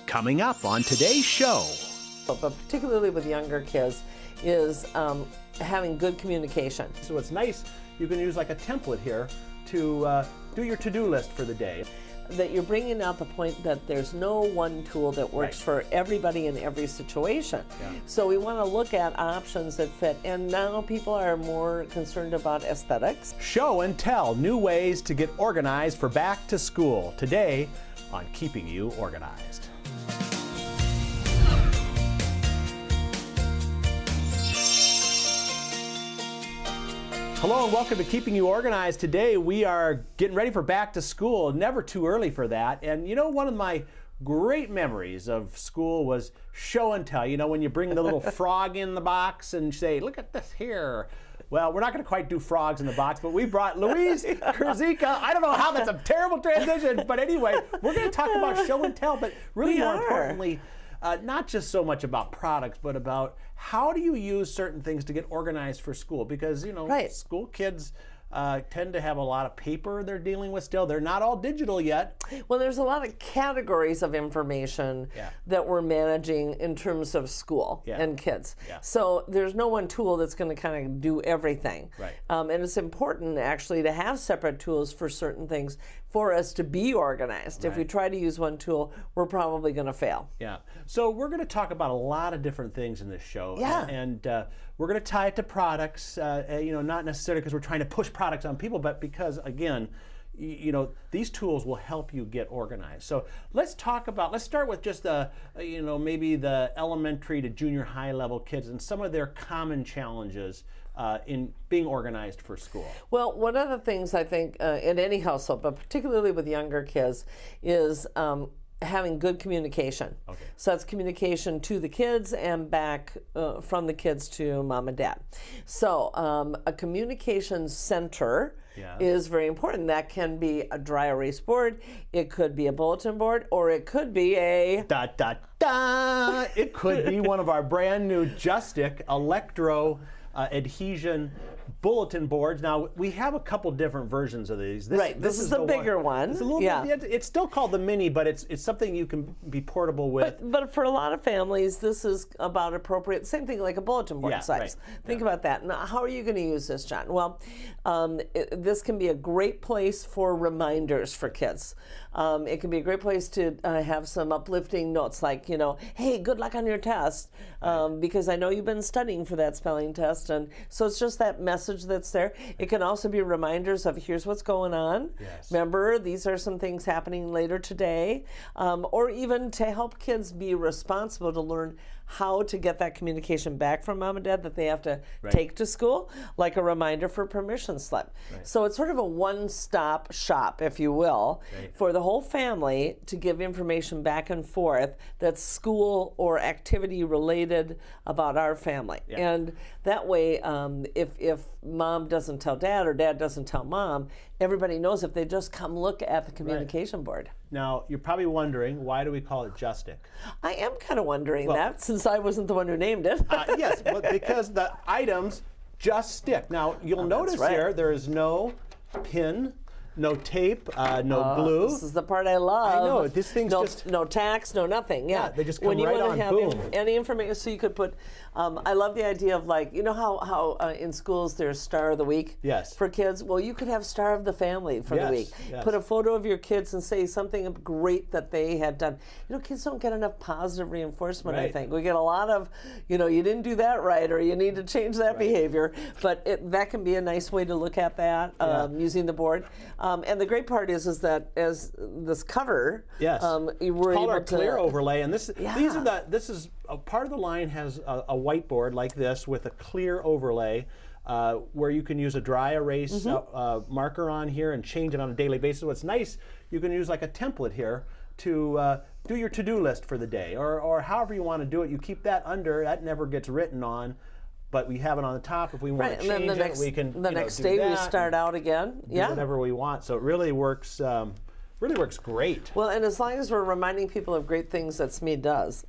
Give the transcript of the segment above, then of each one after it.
Coming up on today's show. But particularly with younger kids, is having good communication. So it's nice, you can use like a template here to do your to-do list for the day. That you're bringing out the point that there's no one tool that works for everybody in every situation. Yeah. So we want to look at options that fit. And now people are more concerned about aesthetics. Show and tell new ways to get organized for back to school. Today on Keeping You Organized. Hello and welcome to Keeping You Organized. Today we are getting ready for back to school. Never too early for that. And you know, one of my great memories of school was show and tell. You know, when you bring the little frog in the box and say, look at this here. Well, we're not going to quite do frogs in the box, but we brought Louise Kurzika. I don't know how that's a terrible transition, but anyway, we're going to talk about show and tell, but really more importantly, not just so much about products, but about how do you use certain things to get organized for school? Because, you know, school kids tend to have a lot of paper they're dealing with still. They're not all digital yet. Well, there's a lot of categories of information that we're managing in terms of school and kids. So there's no one tool that's going to kind of do everything. And it's important actually to have separate tools for certain things for us to be organized. If we try to use one tool, we're probably going to fail. So we're going to talk about a lot of different things in this show. And we're going to tie it to products, you know, not necessarily because we're trying to push products on people, but because, again, you know, these tools will help you get organized. So let's start with just the, you know, maybe the elementary to junior high level kids and some of their common challenges in being organized for school. Well, one of the things I think in any household, but particularly with younger kids, is having good communication. So that's communication to the kids and back from the kids to mom and dad. So a communication center is very important. That can be a dry erase board, it could be a bulletin board, or it could be a... It could be one of our brand new Justic Electro adhesion bulletin boards. Now we have a couple different versions of these. This is the bigger one. It's a little bit, it's still called the mini, but it's something you can be portable with. But for a lot of families, this is about appropriate. Same thing like a bulletin board size. Think about that. Now, how are you going to use this, John? Well, this can be a great place for reminders for kids. It can be a great place to have some uplifting notes, like, you know, hey, good luck on your test, because I know you've been studying for that spelling test, and so it's just that message that's there. It can also be reminders of here's what's going on. Remember, these are some things happening later today, or even to help kids be responsible to learn how to get that communication back from mom and dad that they have to take to school, like a reminder for permission slip. So it's sort of a one-stop shop, if you will, for the whole family to give information back and forth that's school or activity related about our family. And that way, if mom doesn't tell dad or dad doesn't tell mom, everybody knows if they just come look at the communication board. Now, you're probably wondering, why do we call it Justic? I am kind of wondering that, since I wasn't the one who named it. Yes, but because the items just stick. Now, you'll notice here, there is no pin, no tape, no glue. This is the part I love. I know, this thing's no tacks, no nothing. They just come when you right want on, to have boom. any information, so you could put, I love the idea of, like, you know how in schools there's Star of the Week for kids? Well, you could have Star of the Family for the week. Put a photo of your kids and say something great that they had done. You know, kids don't get enough positive reinforcement, I think. We get a lot of, you know, you didn't do that right, or you need to change that behavior. But that can be a nice way to look at that using the board. And the great part is that as this cover, you were it's called our clear overlay, and this is a part of the line has a whiteboard like this with a clear overlay where you can use a dry erase marker on here and change it on a daily basis. What's nice, you can use like a template here to do your to-do list for the day, or however you want to do it. You keep that under, that never gets written on. But we have it on the top. If we want to change it, we can. The next day we start out again. Do whatever we want. So it really works really works great. Well, and as long as we're reminding people of great things that Smead does,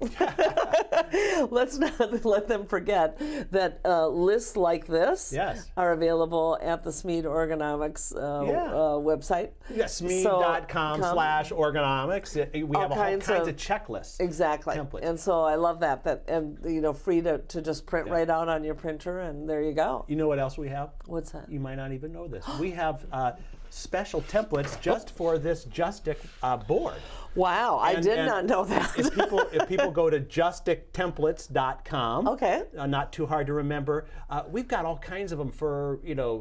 let's not let them forget that lists like this are available at the Smead Ergonomics website. Yeah, Smead.com/ergonomics. We have all kinds of checklists. Exactly. Templates. And so I love that. And free to just print right out on your printer, and there you go. You know what else we have? What's that? You might not even know this. We have special templates just for this Justic board. Wow, I did not know that. If people go to justictemplates.com, okay, not too hard to remember, we've got all kinds of them for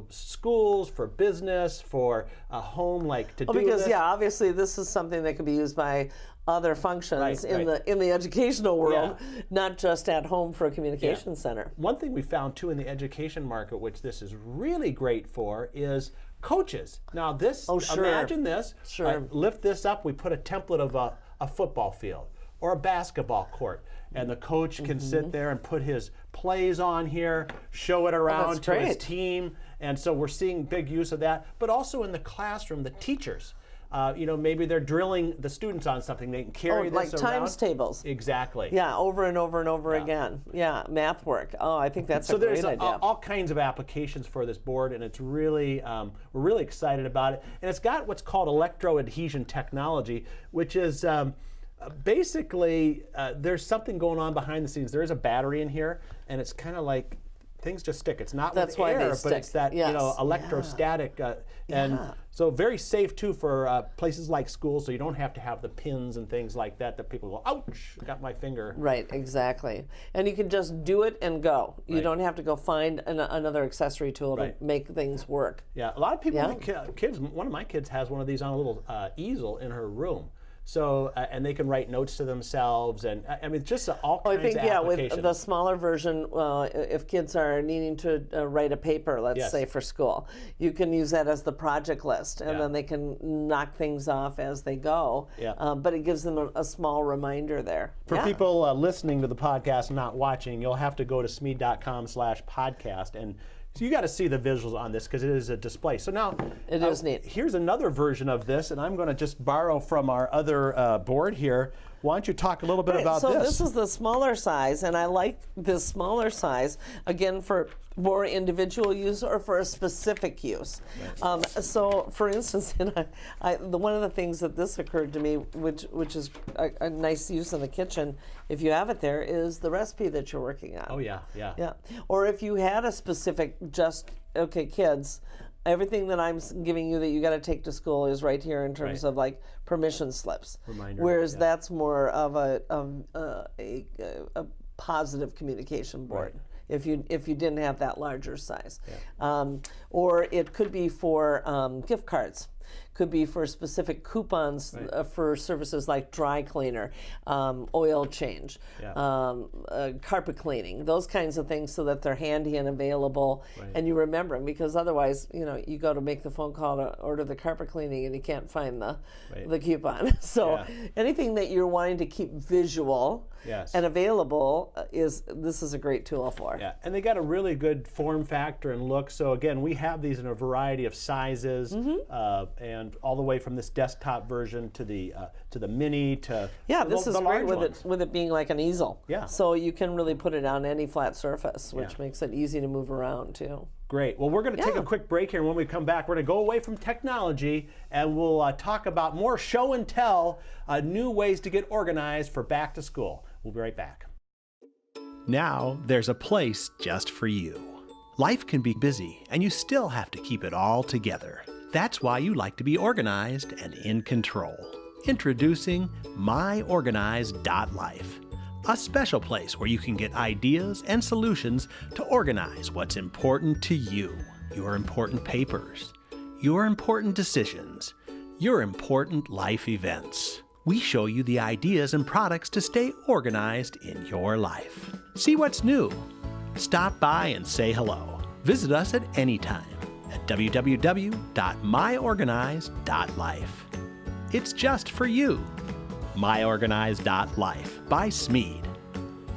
schools, for business, for a home, like to do because this. Obviously this is something that can be used by other functions in the educational world, not just at home for a communication center. One thing we found too in the education market, which this is really great for, is coaches. Now this, imagine this, lift this up, we put a template of a football field or a basketball court, and the coach can sit there and put his plays on here, show it around to his team, and so we're seeing big use of that. But also in the classroom, the teachers, maybe they're drilling the students on something, they can carry this like around. times tables. Exactly. Yeah, over and over and over again. Yeah, math work. Oh, I think that's a great idea. So there's all kinds of applications for this board, and it's really, we're really excited about it. And it's got what's called electroadhesion technology, which is basically, there's something going on behind the scenes. There is a battery in here, and it's kind of like things just stick. It's not with air, but it's that electrostatic, and so very safe too for places like schools. So you don't have to have the pins and things like that people go, ouch, got my finger. Right, exactly. And you can just do it and go. You don't have to go find another accessory tool to make things work. Yeah, a lot of people, kids. One of my kids has one of these on a little easel in her room. So, and they can write notes to themselves, and I mean, just all kinds of applications. With the smaller version, if kids are needing to write a paper, let's say for school, you can use that as the project list, and then they can knock things off as they go. But it gives them a small reminder there. For people listening to the podcast and not watching, you'll have to go to smead.com/podcast, and so you got to see the visuals on this because it is a display. So now it is neat. Here's another version of this, and I'm going to just borrow from our other board here. Why don't you talk a little bit about this? So this is the smaller size, and I like this smaller size, again, for more individual use or for a specific use. So, for instance, one of the things that this occurred to me, which is a nice use in the kitchen, if you have it there, is the recipe that you're working on. Oh, yeah. Or if you had a specific kids, everything that I'm giving you that you got to take to school is right here in terms of like permission slips. Reminder, whereas that's more of a positive communication board. If you didn't have that larger size, or it could be for gift cards. Could be for specific coupons for services like dry cleaner, oil change, carpet cleaning, those kinds of things, so that they're handy and available, and you remember them. Because otherwise, you go to make the phone call to order the carpet cleaning and you can't find the coupon. So anything that you're wanting to keep visual and available this is a great tool for. Yeah, and they got a really good form factor and look. So again, we have these in a variety of sizes. And all the way from this desktop version to the mini to this is the great large with it being like an easel. Yeah. So you can really put it on any flat surface, which makes it easy to move around too. Great. Well, we're going to take a quick break here, and when we come back, we're going to go away from technology, and we'll talk about more show and tell, new ways to get organized for back to school. We'll be right back. Now there's a place just for you. Life can be busy, and you still have to keep it all together. That's why you like to be organized and in control. Introducing MyOrganized.life, a special place where you can get ideas and solutions to organize what's important to you, your important papers, your important decisions, your important life events. We show you the ideas and products to stay organized in your life. See what's new. Stop by and say hello. Visit us at any time at www.myorganized.life. It's just for you. MyOrganized.life by Smead.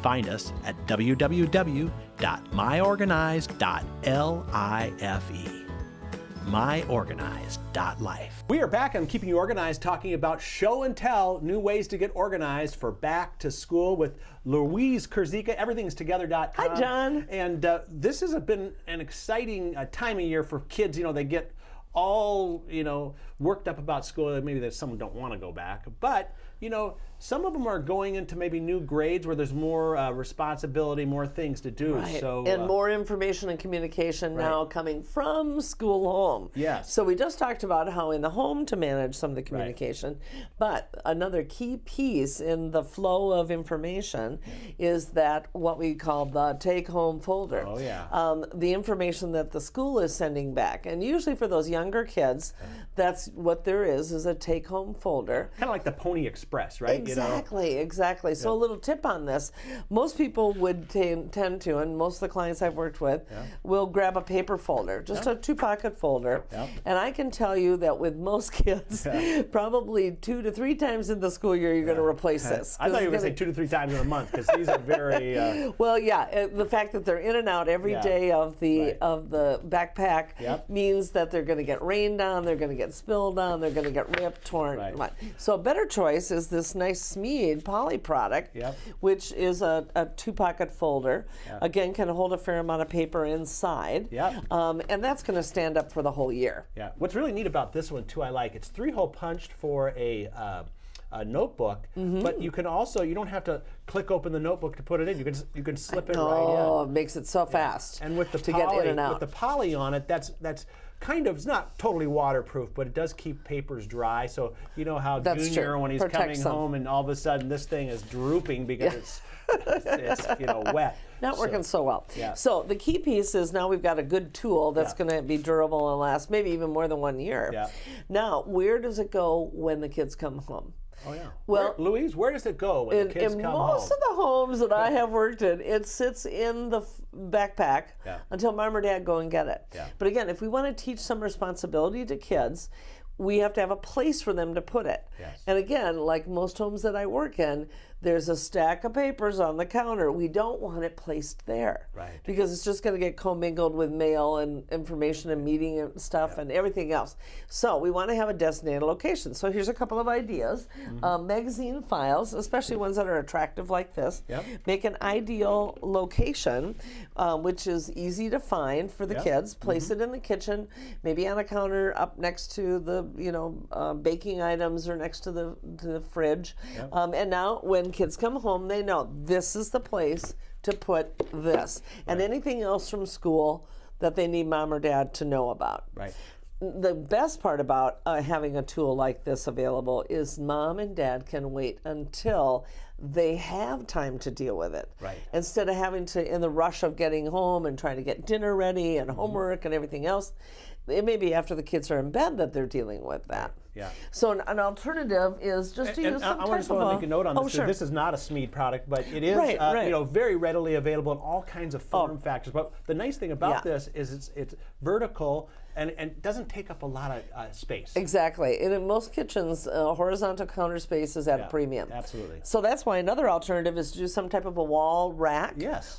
Find us at www.myorganized.life. myorganized.life. We are back on Keeping You Organized, talking about show and tell, new ways to get organized for back to school with Louise Kurzika, everythingstogether.com. Hi, John. And this has been an exciting time of year for kids. You know, they get all, worked up about school. Maybe that some don't want to go back, but some of them are going into maybe new grades where there's more responsibility, more things to do. Right. So and more information and communication now coming from school home. Yes. So we just talked about how in the home to manage some of the communication, but another key piece in the flow of information is that what we call the take-home folder. Oh, yeah. The information that the school is sending back, and usually for those younger kids, that's what there is a take-home folder. Kind of like the Pony Express, right? Exactly. So a little tip on this. Most people would tend to, and most of the clients I've worked with, will grab a paper folder, just a 2-pocket folder. And I can tell you that with most kids, probably 2 to 3 times in the school year, you're going to replace this. I thought you were going to say 2 to 3 times in a month, because these are very... Well, yeah, the fact that they're in and out every day of the backpack means that they're going to get rained on, they're going to get spilled on, they're going to get ripped, torn. So a better choice is this nice Smead poly product, which is a 2-pocket folder. Again, can hold a fair amount of paper inside. And that's going to stand up for the whole year. What's really neat about this one too, I like, it's 3-hole punched for a notebook, but you can also, you don't have to click open the notebook to put it in. You can slip it right in. Oh, it makes it so fast. And with the to poly, get in and out. with the poly on it, that's kind of, it's not totally waterproof, but it does keep papers dry. So you know how Junior, when he's coming home and all of a sudden this thing is drooping because it's wet. Not working so well. So the key piece is now we've got a good tool that's going to be durable and last maybe even more than 1 year. Now, where does it go when the kids come home? Oh, yeah. Well, Louise, where does it go when the kids come home? In most of the homes that I have worked in, it sits in the backpack until mom or dad go and get it. But again, if we want to teach some responsibility to kids, we have to have a place for them to put it. And again, like most homes that I work in, there's a stack of papers on the counter. We don't want it placed there because it's just going to get commingled with mail and information and meeting and stuff and everything else. So we want to have a designated location. So here's a couple of ideas. Magazine files, especially ones that are attractive like this, make an ideal location, which is easy to find for the kids. Place it in the kitchen, maybe on a counter up next to the baking items or next to the fridge. And now when kids come home, they know this is the place to put this and anything else from school that they need mom or dad to know about. The best part about having a tool like this available is mom and dad can wait until they have time to deal with it. Instead of having to, in the rush of getting home and trying to get dinner ready and homework and everything else, it may be after the kids are in bed that they're dealing with that. So an alternative is just to use some type of I just want to make a note on this. This is not a Smead product, but it is very readily available in all kinds of form factors. But the nice thing about this is it's vertical and doesn't take up a lot of space. Exactly. And in most kitchens, horizontal counter space is at a premium. Absolutely. So that's why another alternative is to do some type of a wall rack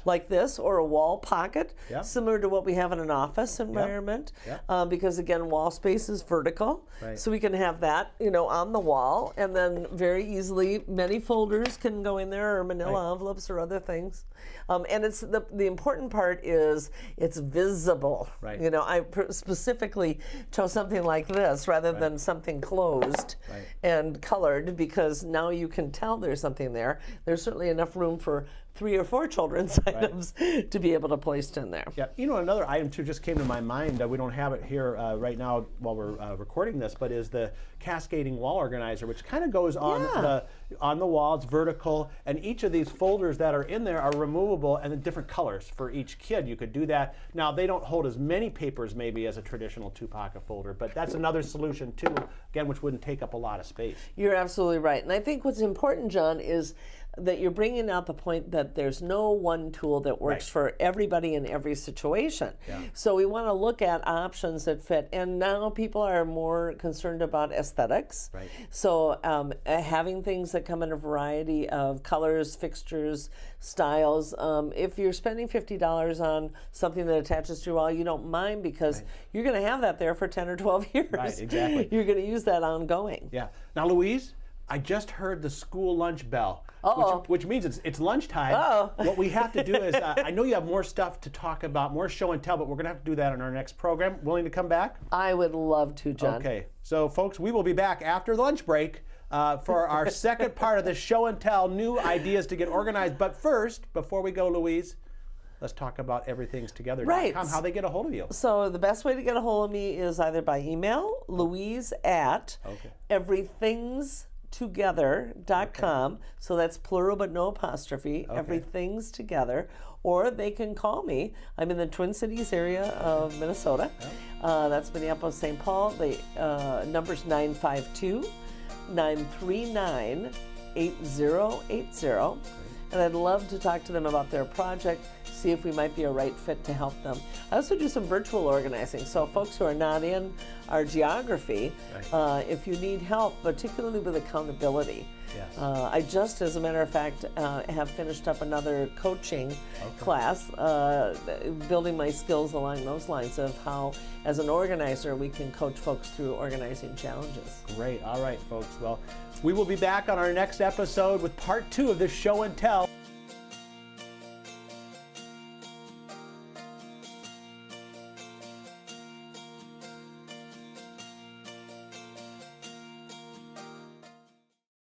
like this, or a wall pocket, similar to what we have in an office environment. Because again, wall space is vertical. So we can have that, on the wall, and then very easily many folders can go in there, or manila envelopes or other things. And it's the important part is it's visible. I specifically chose something like this rather than something closed and colored, because now you can tell there's something there. There's certainly enough room for 3 or 4 children's items to be able to place in there. Another item too just came to my mind. We don't have it here right now while we're recording this, but is the cascading wall organizer, which kind of goes on the wall. It's vertical, and each of these folders that are in there are removable and in different colors for each kid. You could do that. Now they don't hold as many papers maybe as a traditional 2-pocket folder, but that's another solution too, again, which wouldn't take up a lot of space. You're absolutely right. And I think what's important, John, is that you're bringing out the point that there's no one tool that works for everybody in every situation. So we want to look at options that fit. And now people are more concerned about aesthetics. So having things that come in a variety of colors, fixtures, styles. If you're spending $50 on something that attaches to your wall, you don't mind because you're going to have that there for 10 or 12 years. Right, exactly. You're going to use that ongoing. Yeah. Now, Louise, I just heard the school lunch bell, which means it's lunchtime. What we have to do is, I know you have more stuff to talk about, more show and tell, but we're going to have to do that in our next program. Willing to come back? I would love to, John. Okay. So, folks, we will be back after the lunch break for our second part of the show and tell, new ideas to get organized. But first, before we go, Louise, let's talk about everythingstogether.com, how they get a hold of you. So the best way to get a hold of me is either by email, Louise at everythingstogether.com. So that's plural but no apostrophe, everythingstogether. Or they can call me. I'm in the Twin Cities area of Minnesota. That's Minneapolis, St. Paul. The number's 952-939-8080. And I'd love to talk to them about their project, see if we might be a right fit to help them. I also do some virtual organizing. So folks who are not in our geography, if you need help, particularly with accountability. I just, as a matter of fact, have finished up another coaching class, building my skills along those lines of how, as an organizer, we can coach folks through organizing challenges. Great. All right, folks. Well, we will be back on our next episode with part 2 of this show and tell.